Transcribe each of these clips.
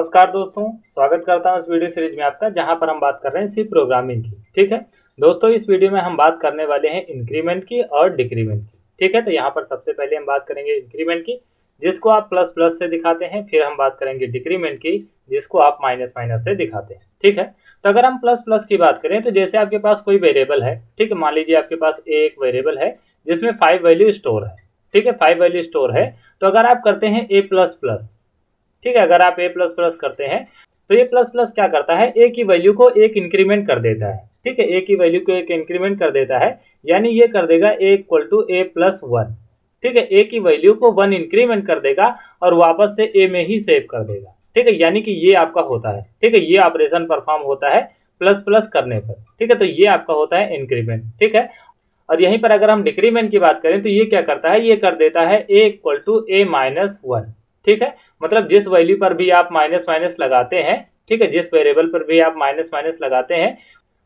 नमस्कार दोस्तों, स्वागत करता हूं इस वीडियो सीरीज में आपका, जहां पर हम बात कर रहे हैं सी प्रोग्रामिंग की। ठीक है दोस्तों, इस वीडियो में हम बात करने वाले हैं इंक्रीमेंट की और डिक्रीमेंट की। ठीक है, तो यहां पर सबसे पहले हम बात करेंगे इंक्रीमेंट की, जिसको आप प्लस प्लस से दिखाते हैं। फिर हम बात करेंगे डिक्रीमेंट की, जिसको आप माइनस माइनस से दिखाते हैं। ठीक है, तो अगर हम प्लस प्लस की बात करें तो जैसे आपके पास कोई वेरिएबल है, ठीक है, मान लीजिए आपके पास एक वेरिएबल है जिसमें 5 वैल्यू स्टोर है। ठीक है, 5 वैल्यू स्टोर है, तो अगर आप करते हैं ए प्लस प्लस, ठीक है, अगर आप ए प्लस प्लस करते हैं तो ये प्लस प्लस क्या करता है, ए की वैल्यू को एक इंक्रीमेंट कर देता है। ठीक है, ए की वैल्यू को एक इंक्रीमेंट कर देता है, यानी ये कर देगा A equal to A plus one. ठीक है, ए की वैल्यू को 1 इंक्रीमेंट कर देगा और वापस से ए में ही सेव कर देगा। ठीक है, यानी कि ये आपका होता है। ठीक है, ये ऑपरेशन परफॉर्म होता है प्लस प्लस करने पर। ठीक है, तो ये आपका होता है इंक्रीमेंट। ठीक है, और यहीं पर अगर हम डिक्रीमेंट की बात करें तो ये क्या करता है, ये कर देता है A equal to A minus one. ठीक है, मतलब जिस वैल्यू पर भी आप माइनस माइनस लगाते हैं, ठीक है, जिस वेरिएबल पर भी आप माइनस माइनस लगाते हैं,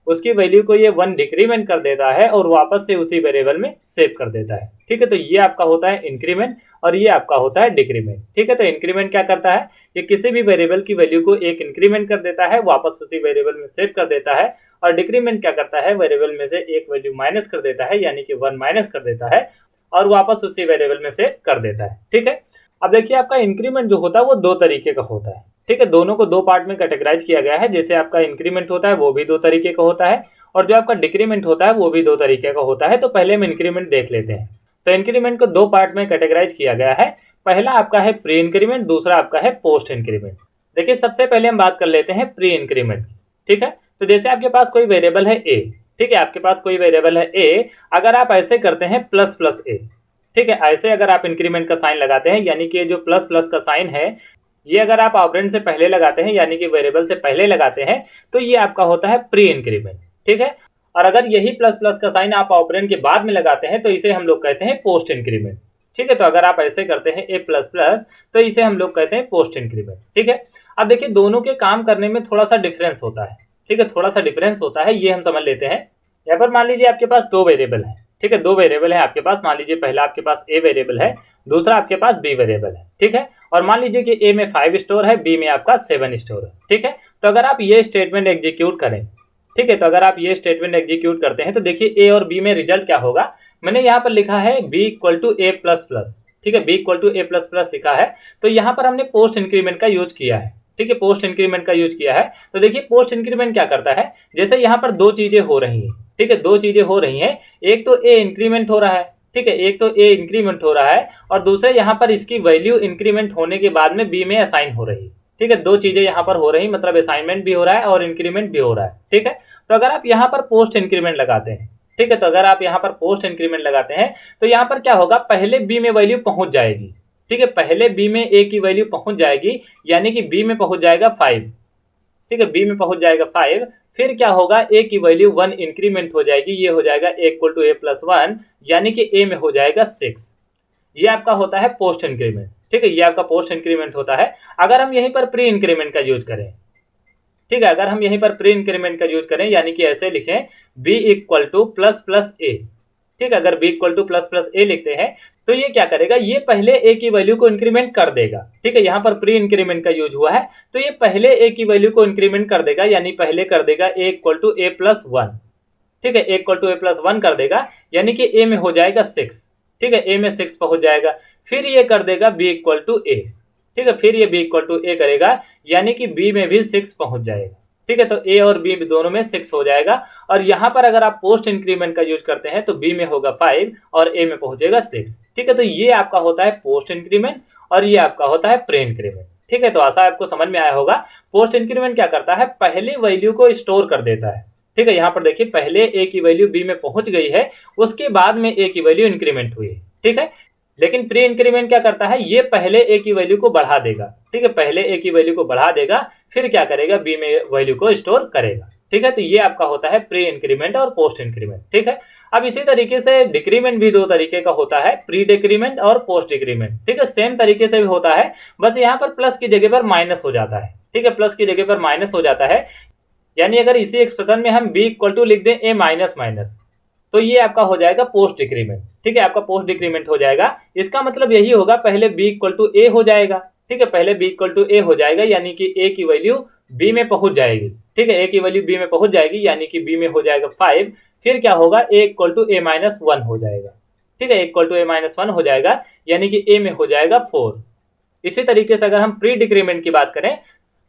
उसकी वैल्यू को ये 1 डिक्रीमेंट कर देता है और वापस से उसी वेरिएबल में सेव कर देता है। ठीक है, तो ये आपका होता है इंक्रीमेंट और ये आपका होता है डिक्रीमेंट। ठीक है, तो इंक्रीमेंट क्या करता है, ये किसी भी वेरिएबल की वैल्यू को एक इंक्रीमेंट कर देता है, वापस उसी वेरिएबल में सेव कर देता है। और डिक्रीमेंट क्या करता है, वेरिएबल में से एक वैल्यू माइनस कर देता है, यानी कि 1 माइनस कर देता है और वापस उसी वेरिएबल में सेव कर देता है। ठीक है, अब देखिए आपका इंक्रीमेंट जो होता है वो दो तरीके का होता है। ठीक है, दोनों को दो पार्ट में कैटेगराइज किया गया है। जैसे आपका इंक्रीमेंट होता है वो भी दो तरीके का होता है, और जो आपका डिक्रीमेंट होता है वो भी दो तरीके का होता है। तो पहले हम इंक्रीमेंट देख लेते हैं। तो इंक्रीमेंट को दो पार्ट में कैटेगराइज किया गया है। पहला आपका है प्री इंक्रीमेंट, दूसरा आपका है पोस्ट इंक्रीमेंट। देखिए सबसे पहले हम बात कर लेते हैं प्री इंक्रीमेंट। ठीक है, तो जैसे आपके पास कोई वेरिएबल है ए, ठीक है, आपके पास कोई वेरिएबल है ए, अगर आप ऐसे करते हैं प्लस प्लस ए, ठीक है, ऐसे अगर आप इंक्रीमेंट का साइन लगाते हैं, यानी कि जो प्लस प्लस का साइन है ये अगर आप ऑपरेंड से पहले लगाते हैं, यानी कि वेरिएबल से पहले लगाते हैं, तो ये आपका होता है प्री इंक्रीमेंट। ठीक है, और अगर यही प्लस प्लस का साइन आप ऑपरेंड के बाद में लगाते हैं तो इसे हम लोग कहते हैं पोस्ट इंक्रीमेंट। ठीक है, तो अगर आप ऐसे करते हैं ए प्लस प्लस तो इसे हम लोग कहते हैं पोस्ट इंक्रीमेंट। ठीक है, अब देखिए दोनों के काम करने में थोड़ा सा डिफरेंस होता है। ठीक है, थोड़ा सा डिफरेंस होता है, ये हम समझ लेते हैं। यहाँ पर मान लीजिए आपके पास दो वेरिएबल है। ठीक है, दो वेरिएबल है आपके पास, मान लीजिए पहला आपके पास ए वेरिएबल है, दूसरा आपके पास बी वेरिएबल है। ठीक है, और मान लीजिए कि ए में 5 स्टोर है, बी में आपका 7 स्टोर है। ठीक है, तो अगर आप ये स्टेटमेंट एग्जीक्यूट करें, ठीक है, तो अगर आप ये स्टेटमेंट एग्जीक्यूट करते हैं तो देखिए ए और बी में रिजल्ट क्या होगा। मैंने यहाँ पर लिखा है B equal to A plus plus. ठीक है, B equal to A plus plus लिखा है, तो यहाँ पर हमने पोस्ट इंक्रीमेंट का यूज किया है। ठीक है, पोस्ट इंक्रीमेंट का यूज किया है। तो देखिए पोस्ट इंक्रीमेंट क्या करता है, जैसे यहाँ पर दो चीजें हो रही हैं। ठीक है, दो चीजें हो रही हैं, एक तो ए इंक्रीमेंट हो रहा है, ठीक है, एक तो ए इंक्रीमेंट हो रहा है, और दूसरे यहाँ पर इसकी वैल्यू इंक्रीमेंट होने के बाद में बी में असाइन हो रही है। ठीक है, दो चीजें यहाँ पर हो रही, मतलब असाइनमेंट भी हो रहा है और इंक्रीमेंट भी हो रहा है। ठीक है, तो अगर आप यहाँ पर पोस्ट इंक्रीमेंट लगाते हैं, ठीक है, तो अगर आप यहाँ पर पोस्ट इंक्रीमेंट लगाते हैं तो यहाँ पर क्या होगा, पहले बी में वैल्यू पहुंच जाएगी। ठीक है, पहले बी में ए की वैल्यू पहुंच जाएगी, यानी कि बी में पहुंच जाएगा 5। ठीक है, बी में पहुंच जाएगा 5, फिर क्या होगा, ए की वैल्यू 1 इंक्रीमेंट हो जाएगी, ये हो जाएगा ए इक्वल टू ए प्लस 1, यानी कि ए में हो जाएगा 6। ये आपका होता है पोस्ट इंक्रीमेंट। ठीक है, ये आपका पोस्ट इंक्रीमेंट होता है। अगर हम यहीं पर प्री इंक्रीमेंट का यूज करें, ठीक है, अगर हम यहीं पर प्री इंक्रीमेंट का यूज करें, यानी कि ऐसे लिखें B equal to plus plus A. ठीक है, अगर B equal to plus plus A लिखते हैं तो ये क्या करेगा, ये पहले ए की वैल्यू को इंक्रीमेंट कर देगा। ठीक है, यहाँ पर प्री इंक्रीमेंट का यूज हुआ है, तो ये पहले ए की वैल्यू को इंक्रीमेंट कर देगा, यानी पहले कर देगा A equal to A plus 1। ठीक है, A equal to A plus 1 कर देगा, यानी कि ए में हो जाएगा 6। ठीक है, ए में 6 पहुंच जाएगा, फिर ये कर देगा बी इक्वल टू ए। ठीक है, फिर ये बी इक्वल टू ए करेगा, यानी कि बी में भी 6 पहुंच जाएगा। ठीक है, तो ए और बी दोनों में 6 हो जाएगा, और यहाँ पर अगर आप पोस्ट इंक्रीमेंट का यूज करते हैं तो बी में होगा 5 और ए में पहुंचेगा 6। ठीक है, तो ये आपका होता है पोस्ट इंक्रीमेंट और ये आपका होता है प्री इंक्रीमेंट। ठीक है, तो आशा आपको समझ में आया होगा। पोस्ट इंक्रीमेंट क्या करता है, पहले वैल्यू को स्टोर कर देता है। ठीक है, यहाँ पर देखिए पहले ए की वैल्यू बी में पहुंच गई है, उसके बाद में ए की वैल्यू इंक्रीमेंट हुई है। ठीक है, लेकिन प्री इंक्रीमेंट क्या करता है, ये पहले ए की वैल्यू को बढ़ा देगा। ठीक है, पहले ए की वैल्यू को बढ़ा देगा, फिर क्या करेगा, बी में वैल्यू को स्टोर करेगा। ठीक है, तो ये आपका होता है प्री इंक्रीमेंट और पोस्ट इंक्रीमेंट। ठीक है, अब इसी तरीके से डिक्रीमेंट भी दो तरीके का होता है, प्री डिक्रीमेंट और पोस्ट डिक्रीमेंट। ठीक है, सेम तरीके से भी होता है, बस यहाँ पर प्लस की जगह पर माइनस हो जाता है। ठीक है, प्लस की जगह पर माइनस हो जाता है, यानी अगर इसी एक्सप्रेशन में हम बी इक्वल टू लिख दें ए माइनस माइनस, तो ये आपका हो जाएगा पोस्ट डिक्रीमेंट। ठीक है, आपका पोस्ट डिक्रीमेंट हो जाएगा। इसका मतलब यही होगा, पहले बी इक्वल टू ए हो जाएगा, ठीक है, पहले b इक्वल टू ए हो जाएगा, यानी कि a की वैल्यू b में पहुंच जाएगी। ठीक है, a की वैल्यू b में पहुंच जाएगी, यानी कि b में हो जाएगा 5। फिर क्या होगा, a equal to a minus 1 हो जाएगा। ठीक है, इक्वल टू a माइनस 1 हो जाएगा, यानी कि a में हो जाएगा 4। इसी तरीके से अगर हम प्री डिक्रीमेंट की बात करें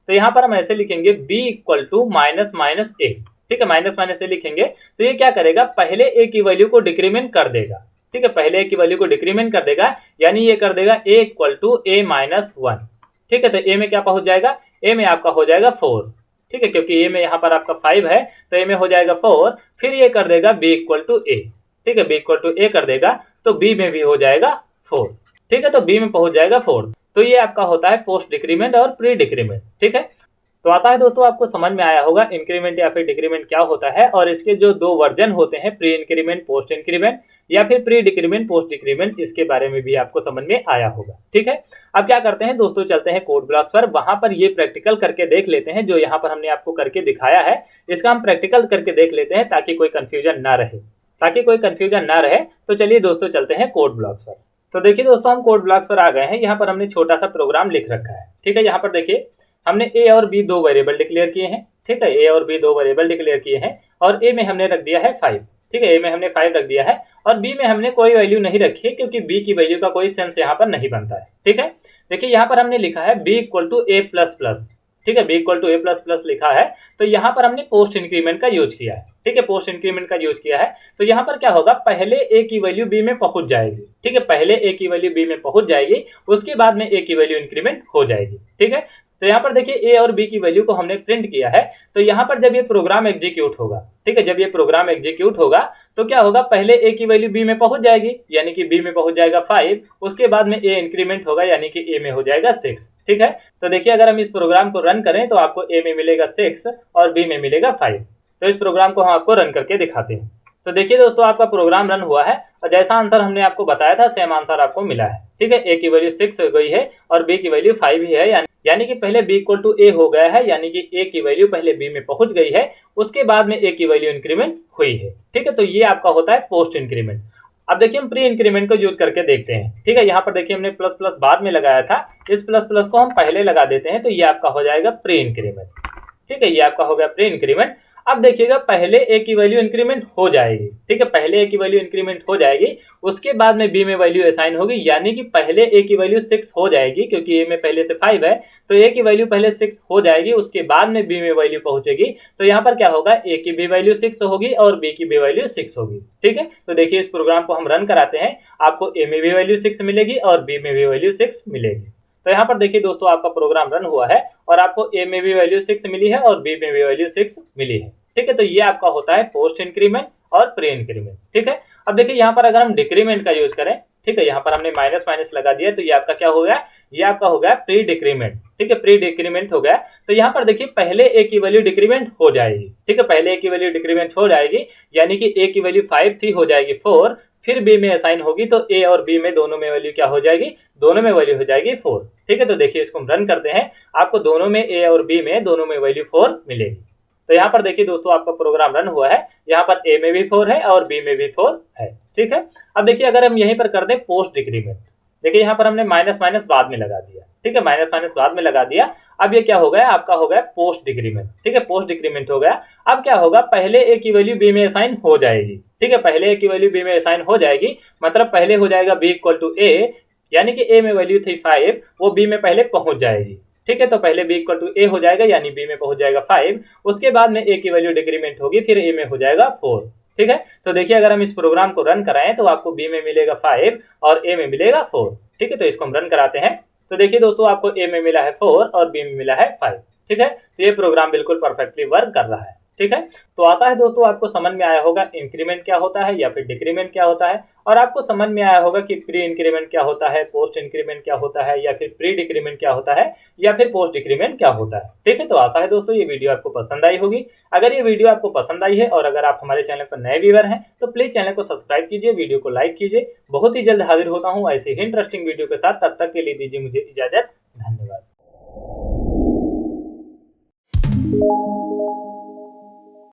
तो यहाँ पर हम ऐसे लिखेंगे b equal to minus minus A. ठीक है, माइनस माइनस ए लिखेंगे तो ये क्या करेगा, पहले a की वैल्यू को डिक्रीमेंट कर देगा। ठीक है, पहले a की वैल्यू को डिक्रीमेंट कर देगा, यानी ये कर देगा a equal to a minus 1। ठीक है, तो a में क्या पहुंच जाएगा, a में आपका हो जाएगा 4। ठीक है, क्योंकि a में यहाँ पर आपका 5 है तो a में हो जाएगा 4। फिर ये कर देगा b इक्वल टू a। ठीक है, b इक्वल टू a कर देगा तो b में भी हो जाएगा 4। ठीक है, तो b में पहुंच जाएगा 4। तो ये आपका होता है पोस्ट डिक्रीमेंट और प्री डिक्रीमेंट। ठीक है, तो आशा है दोस्तों आपको समझ में आया होगा इंक्रीमेंट या फिर डिक्रीमेंट क्या होता है, और इसके जो दो वर्जन होते हैं, प्री इंक्रीमेंट पोस्ट इंक्रीमेंट या फिर प्री डिक्रीमेंट पोस्ट डिक्रीमेंट, इसके बारे में भी आपको समझ में आया होगा। ठीक है, अब क्या करते हैं दोस्तों, चलते हैं कोड ब्लॉक्स पर, वहां पर ये प्रैक्टिकल करके देख लेते हैं। जो यहाँ पर हमने आपको करके दिखाया है इसका हम प्रैक्टिकल करके देख लेते हैं ताकि कोई कंफ्यूजन ना रहे। तो चलिए दोस्तों चलते हैं कोड ब्लॉक्स पर। तो देखिए दोस्तों, हम कोड ब्लॉक्स पर आ गए हैं। यहाँ पर हमने छोटा सा प्रोग्राम लिख रखा है। ठीक है, यहाँ पर देखिए हमने a और b दो वेरिएबल डिक्लेयर किए हैं। ठीक है, a और b दो वेरिएबल डिक्लेयर किए हैं और a में हमने रख दिया है 5। ठीक है, a में हमने 5 रख दिया है और b में हमने कोई वैल्यू नहीं रखी है, क्योंकि b की वैल्यू का कोई सेंस यहाँ पर नहीं बनता है। ठीक है, देखिए यहाँ पर हमने लिखा है b equal to a plus plus. ठीक है, b equal to a plus plus लिखा है, तो यहाँ पर हमने पोस्ट इंक्रीमेंट का यूज किया है। ठीक है, पोस्ट इंक्रीमेंट का यूज किया है, तो यहाँ पर क्या होगा, पहले a की वैल्यू b में पहुंच जाएगी। ठीक है, पहले a की वैल्यू b में पहुंच जाएगी, उसके बाद में a की वैल्यू इंक्रीमेंट हो जाएगी। ठीक है, तो यहाँ पर देखिए a और b की वैल्यू को हमने प्रिंट किया है। तो यहाँ पर जब ये प्रोग्राम एग्जीक्यूट होगा, ठीक है, जब ये प्रोग्राम एग्जीक्यूट होगा तो क्या होगा, पहले a की वैल्यू b में पहुंच जाएगी, यानी कि b में पहुंच जाएगा 5। उसके बाद में a इंक्रीमेंट होगा, यानी कि a में हो जाएगा 6। ठीक है, तो देखिए अगर हम इस प्रोग्राम को रन करें तो आपको a में मिलेगा 6 और b में मिलेगा 5। तो इस प्रोग्राम को हम आपको रन करके दिखाते हैं। तो देखिए दोस्तों, आपका प्रोग्राम रन हुआ है और जैसा आंसर हमने आपको बताया था सेम आंसर आपको मिला है। ठीक है, a की वैल्यू 6 हो गई है और b की वैल्यू 5 ही है, यानी कि पहले b इक्वल टू a हो गया है, यानी कि a की वैल्यू पहले b में पहुंच गई है, उसके बाद में a की वैल्यू इंक्रीमेंट हुई है। ठीक है, तो ये आपका होता है पोस्ट इंक्रीमेंट। अब देखिए हम प्री इंक्रीमेंट को यूज करके देखते हैं। ठीक है, यहाँ पर देखिए हमने प्लस प्लस बाद में लगाया था, इस प्लस प्लस को हम पहले लगा देते हैं, तो ये आपका हो जाएगा प्री इंक्रीमेंट। ठीक है, ये आपका हो गया प्री इंक्रीमेंट। अब देखिएगा पहले a की वैल्यू इंक्रीमेंट हो जाएगी। ठीक है, पहले a की वैल्यू इंक्रीमेंट हो जाएगी, उसके बाद में b में वैल्यू असाइन होगी, यानी कि पहले a की वैल्यू 6 हो जाएगी, क्योंकि a में पहले से 5 है, तो a की वैल्यू पहले 6 हो जाएगी, उसके बाद में b में वैल्यू पहुंचेगी। तो यहाँ पर क्या होगा, a की b वैल्यू 6 होगी और b की b वैल्यू 6 होगी। ठीक है, तो देखिए इस प्रोग्राम को हम रन कराते हैं, आपको a में भी वैल्यू 6 मिलेगी और b में भी वैल्यू 6 मिलेगी। तो यहाँ पर देखिए दोस्तों, आपका प्रोग्राम रन हुआ है और आपको a में भी वैल्यू 6 मिली है और b में भी वैल्यू 6 मिली है। ठीक है, तो ये आपका होता है पोस्ट इंक्रीमेंट और प्री इंक्रीमेंट। ठीक है, अब देखिए यहाँ पर अगर हम डिक्रीमेंट का यूज करें, ठीक है, यहाँ पर हमने माइनस माइनस लगा दिया, तो ये आपका क्या हो गया, ये आपका हो गया प्री डिक्रीमेंट। ठीक है, प्री डिक्रीमेंट हो गया। तो यहाँ पर देखिए पहले a की वैल्यू डिक्रीमेंट हो जाएगी। ठीक है, पहले a की वैल्यू डिक्रीमेंट हो जाएगी, यानी कि a की वैल्यू 5 थी, हो जाएगी 4। फिर b में असाइन होगी, तो a और b में दोनों में वैल्यू क्या हो जाएगी, दोनों में वैल्यू हो जाएगी 4। ठीक है, तो देखिए इसको हम रन करते हैं, आपको दोनों में a और b में दोनों में वैल्यू 4 मिलेगी। तो यहाँ पर देखिए दोस्तों, आपका प्रोग्राम रन हुआ है, यहाँ पर a में भी 4 है और b में भी 4 है। ठीक है, अब देखिए अगर हम यहीं पर कर दें पोस्ट डिक्रीमेंट, देखिए यहाँ पर हमने माइनस माइनस बाद में लगा दिया। ठीक है, माइनस माइनस बाद में लगा दिया। अब ये क्या हो गया, आपका हो गया पोस्ट डिक्रीमेंट। ठीक है, पोस्ट डिक्रीमेंट हो गया। अब क्या होगा, पहले a की वैल्यू b में असाइन हो जाएगी। ठीक है, पहले a की वैल्यू b में असाइन हो जाएगी, मतलब पहले हो जाएगा b इक्वल टू a, यानी कि a में वैल्यू थी 5, वो b में पहले पहुंच जाएगी। ठीक है, तो पहले b इक्वल टू a हो जाएगा, यानी b में पहुंच जाएगा 5, उसके बाद में a की वैल्यू डिक्रीमेंट होगी, फिर a में हो जाएगा 4। ठीक है, तो देखिए अगर हम इस प्रोग्राम को रन कराएं तो आपको b में मिलेगा 5 और a में मिलेगा 4। ठीक है, तो इसको हम रन कराते हैं। तो देखिए दोस्तों, आपको a में मिला है 4 और b में मिला है 5। ठीक है, तो ये प्रोग्राम बिल्कुल परफेक्टली वर्क कर रहा है। ठीक है, तो आशा है दोस्तों आपको समझ में आया होगा इंक्रीमेंट क्या होता है या फिर डिक्रीमेंट क्या होता है, और आपको समझ में आया होगा कि प्री इंक्रीमेंट क्या होता है, पोस्ट इंक्रीमेंट क्या होता है, या फिर प्री डिक्रीमेंट क्या होता है, या फिर पोस्ट डिक्रीमेंट क्या होता है। ठीक है, तो आशा है दोस्तों ये वीडियो आपको पसंद आई होगी। अगर ये वीडियो आपको पसंद आई है और अगर आप हमारे चैनल पर नए व्यूअर हैं तो प्लीज चैनल को सब्सक्राइब कीजिए, वीडियो को लाइक कीजिए। बहुत ही जल्द हाजिर होता हूँ ऐसे ही इंटरेस्टिंग वीडियो के साथ, तब तक के लिए दीजिए मुझे इजाजत। धन्यवाद।